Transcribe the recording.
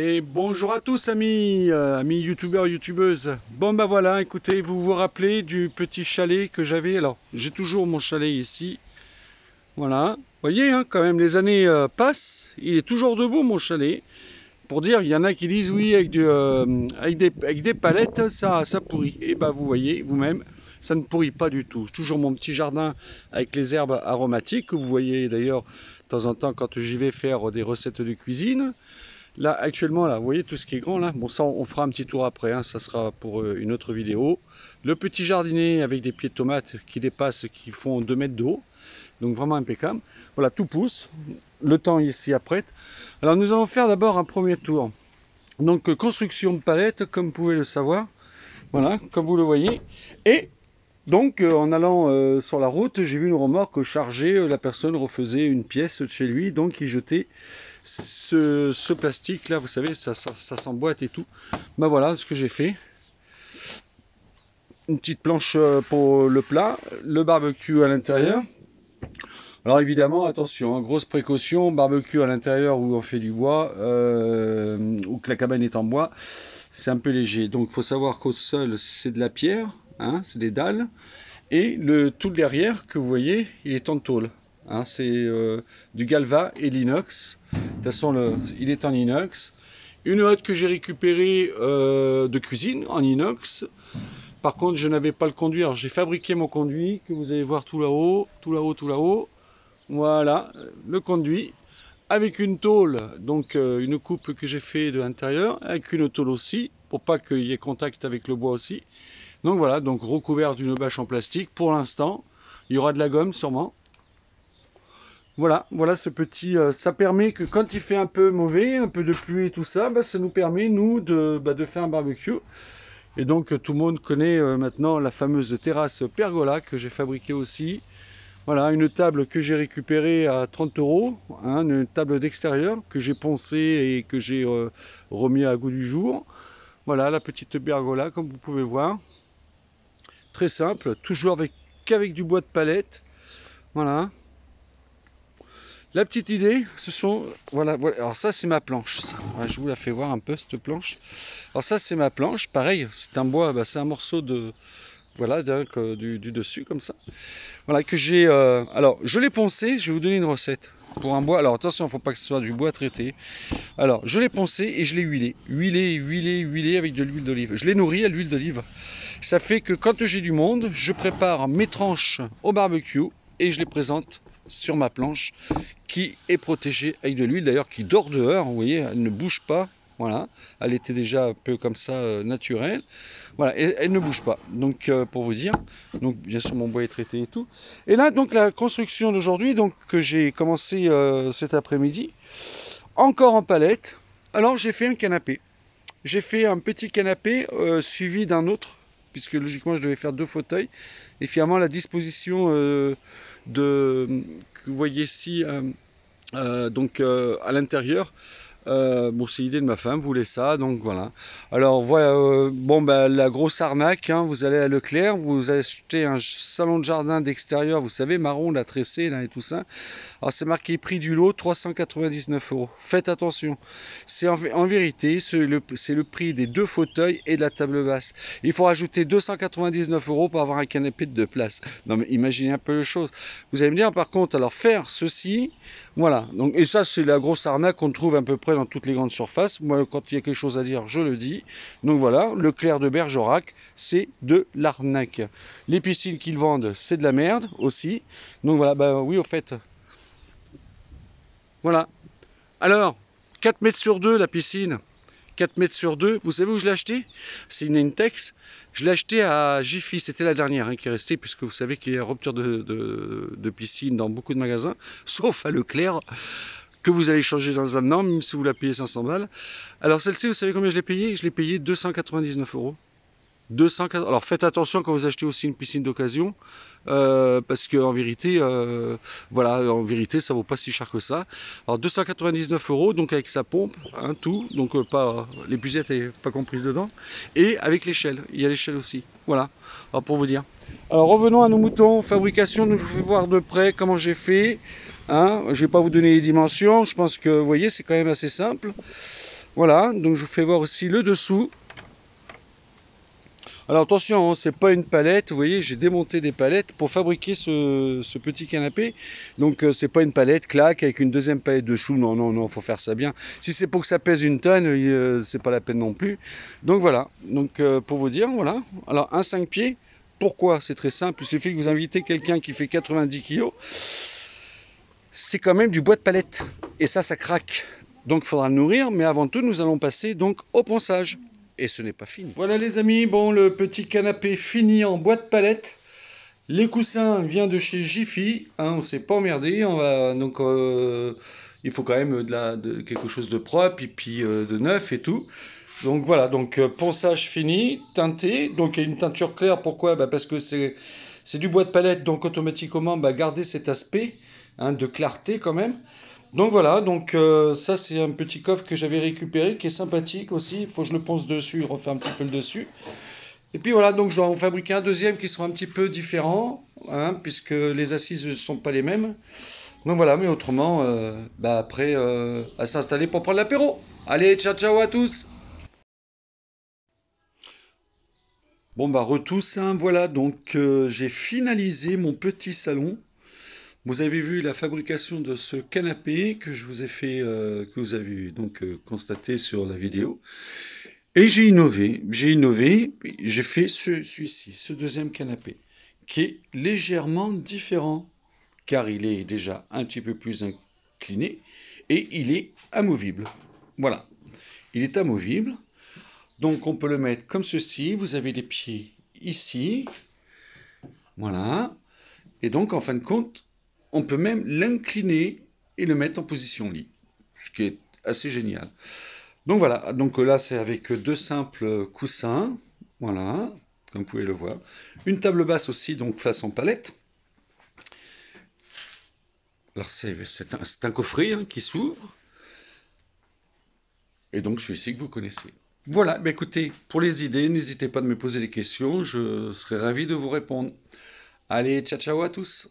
Et bonjour à tous amis, amis youtubeurs, youtubeuses. Bon bah voilà, écoutez, vous vous rappelez du petit chalet que j'avais. Alors, j'ai toujours mon chalet ici. Voilà. Vous voyez, hein, quand même, les années passent. Il est toujours debout mon chalet. Pour dire, il y en a qui disent oui, avec des palettes, ça pourrit. Et bah vous voyez, vous-même, ça ne pourrit pas du tout. Toujours mon petit jardin avec les herbes aromatiques que vous voyez d'ailleurs de temps en temps quand j'y vais faire des recettes de cuisine. Là, actuellement, là, vous voyez tout ce qui est grand là. Bon, ça, on fera un petit tour après, hein, ça sera pour une autre vidéo. Le petit jardinier avec des pieds de tomates qui dépassent, qui font 2 mètres de haut. Donc vraiment impeccable. Voilà, tout pousse. Le temps ici apprête. Alors, nous allons faire d'abord un premier tour. Donc, construction de palettes, comme vous pouvez le savoir. Voilà, comme vous le voyez. Et donc, en allant sur la route, j'ai vu une remorque chargée. La personne refaisait une pièce de chez lui, donc il jetait ce plastique là, vous savez, ça s'emboîte et tout. Ben voilà ce que j'ai fait. Une petite planche pour le plat, le barbecue à l'intérieur. Alors évidemment, attention, hein, grosse précaution, barbecue à l'intérieur où on fait du bois, ou que la cabane est en bois, c'est un peu léger. Donc il faut savoir qu'au sol, c'est de la pierre, hein, c'est des dalles. Et tout le derrière que vous voyez, il est en tôle. Hein, c'est du galva et l'inox. De toute façon, il est en inox. Une hotte que j'ai récupérée de cuisine en inox. Par contre, je n'avais pas le conduit. Alors, j'ai fabriqué mon conduit que vous allez voir tout là-haut, tout là-haut, tout là-haut. Voilà, le conduit avec une tôle, donc une coupe que j'ai fait de l'intérieur, avec une tôle aussi, pour pas qu'il y ait contact avec le bois aussi. Donc voilà, donc recouvert d'une bâche en plastique pour l'instant. Il y aura de la gomme sûrement. Voilà, voilà ce petit. Ça permet que quand il fait un peu mauvais, un peu de pluie et tout ça, bah, ça nous permet nous de faire un barbecue. Et donc tout le monde connaît maintenant la fameuse terrasse pergola que j'ai fabriquée aussi. Voilà, une table que j'ai récupérée à 30 euros, hein, une table d'extérieur que j'ai poncée et que j'ai remis à goût du jour. Voilà la petite pergola comme vous pouvez voir. Très simple, toujours qu'avec du bois de palette. Voilà. La petite idée, ce sont, voilà, voilà. Alors ça c'est ma planche. Ça. Voilà, je vous la fais voir un peu cette planche. Alors ça c'est ma planche. Pareil, c'est un bois, bah, c'est un morceau de, voilà, du dessus comme ça. Voilà que j'ai. Alors je l'ai poncé. Je vais vous donner une recette pour un bois. Alors attention, il ne faut pas que ce soit du bois traité. Alors je l'ai poncé et je l'ai huilé avec de l'huile d'olive. Je l'ai nourri à l'huile d'olive. Ça fait que quand j'ai du monde, je prépare mes tranches au barbecue et je les présente sur ma planche qui est protégée avec de l'huile d'ailleurs qui dort dehors, vous voyez, elle ne bouge pas. Voilà, elle était déjà un peu comme ça naturelle. Voilà, et elle ne bouge pas. Donc pour vous dire, donc bien sûr mon bois est traité et tout. Et là donc la construction d'aujourd'hui, donc que j'ai commencé cet après-midi, encore en palette. Alors j'ai fait un canapé. J'ai fait un petit canapé suivi d'un autre, puisque logiquement je devais faire 2 fauteuils. Et finalement la disposition que vous voyez ici, donc à l'intérieur, bon, c'est l'idée de ma femme, voulait ça, donc voilà. Alors voilà, bon bah la grosse arnaque, hein, vous allez à Leclerc, vous achetez un salon de jardin d'extérieur, vous savez, marron, la tressée là et tout ça. Alors c'est marqué prix du lot 399 euros. Faites attention, c'est en vérité c'est le prix des 2 fauteuils et de la table basse. Il faut rajouter 299 euros pour avoir un canapé de 2 places. Non mais imaginez un peu les choses. Vous allez me dire par contre, alors faire ceci, voilà. Donc, et ça c'est la grosse arnaque qu'on trouve à peu près dans toutes les grandes surfaces. Moi quand il y a quelque chose à dire, je le dis. Donc voilà, Leclerc de Bergerac, c'est de l'arnaque. Les piscines qu'ils vendent, c'est de la merde aussi. Donc voilà, bah oui au fait. Voilà. Alors, 4 mètres sur 2 la piscine. 4 mètres sur 2, vous savez où je l'ai acheté? C'est une Intex. Je l'ai acheté à Jiffy, c'était la dernière hein, qui est restée, puisque vous savez qu'il y a rupture de piscine dans beaucoup de magasins, sauf à Leclerc, que vous allez changer dans un an, même si vous la payez 500 balles. Alors celle-ci, vous savez combien je l'ai payée? Je l'ai payée 299 euros. 200. Alors faites attention quand vous achetez aussi une piscine d'occasion, parce que en vérité, voilà, en vérité, ça vaut pas si cher que ça. Alors 299 euros, donc avec sa pompe, hein, tout, donc pas l'épuisette n'est pas comprise dedans, et avec l'échelle. Il y a l'échelle aussi. Voilà. Alors pour vous dire. Alors revenons à nos moutons. Fabrication, nous je vais voir de près comment j'ai fait. Hein. Je vais pas vous donner les dimensions. Je pense que vous voyez, c'est quand même assez simple. Voilà, donc je vous fais voir aussi le dessous. Alors attention, hein, c'est pas une palette, vous voyez, j'ai démonté des palettes pour fabriquer ce petit canapé. Donc c'est pas une palette claque avec une deuxième palette dessous, non, non, non, faut faire ça bien. Si c'est pour que ça pèse une tonne, c'est pas la peine non plus. Donc voilà, donc pour vous dire, voilà. Alors un 5 pieds, pourquoi? C'est très simple, il suffit que vous invitez quelqu'un qui fait 90 kilos, c'est quand même du bois de palette. Et ça craque. Donc il faudra le nourrir, mais avant tout, nous allons passer donc au ponçage. Et ce n'est pas fini. Voilà les amis, bon le petit canapé fini en bois de palette. Les coussins viennent de chez Jiffy, hein, on s'est pas emmerdé, on va donc il faut quand même quelque chose de propre et puis de neuf et tout. Donc voilà, donc ponçage fini, teinté, donc il y a une teinture claire, pourquoi? Bah, parce que c'est du bois de palette, donc automatiquement bah, garder cet aspect hein, de clarté quand même. Donc voilà, donc ça c'est un petit coffre que j'avais récupéré qui est sympathique aussi. Il faut que je le ponce dessus, refaire un petit peu le dessus. Et puis voilà, donc je dois en fabriquer un deuxième qui sera un petit peu différent, hein, puisque les assises ne sont pas les mêmes. Donc voilà, mais autrement, bah après, à s'installer pour prendre l'apéro. Allez, ciao ciao à tous! Bon bah retousse, hein, voilà, donc j'ai finalisé mon petit salon. Vous avez vu la fabrication de ce canapé que je vous ai fait, que vous avez donc constaté sur la vidéo. Et j'ai innové, j'ai fait celui-ci, ce deuxième canapé, qui est légèrement différent, car il est déjà un petit peu plus incliné et il est amovible. Voilà, il est amovible, donc on peut le mettre comme ceci. Vous avez les pieds ici, voilà, et donc en fin de compte, on peut même l'incliner et le mettre en position lit, ce qui est assez génial. Donc voilà, donc là c'est avec deux simples coussins, voilà, comme vous pouvez le voir. Une table basse aussi, donc façon palette. Alors c'est un coffret hein, qui s'ouvre, et donc celui-ci que vous connaissez. Voilà, bah écoutez, pour les idées, n'hésitez pas à me poser des questions, je serai ravi de vous répondre. Allez, ciao ciao à tous!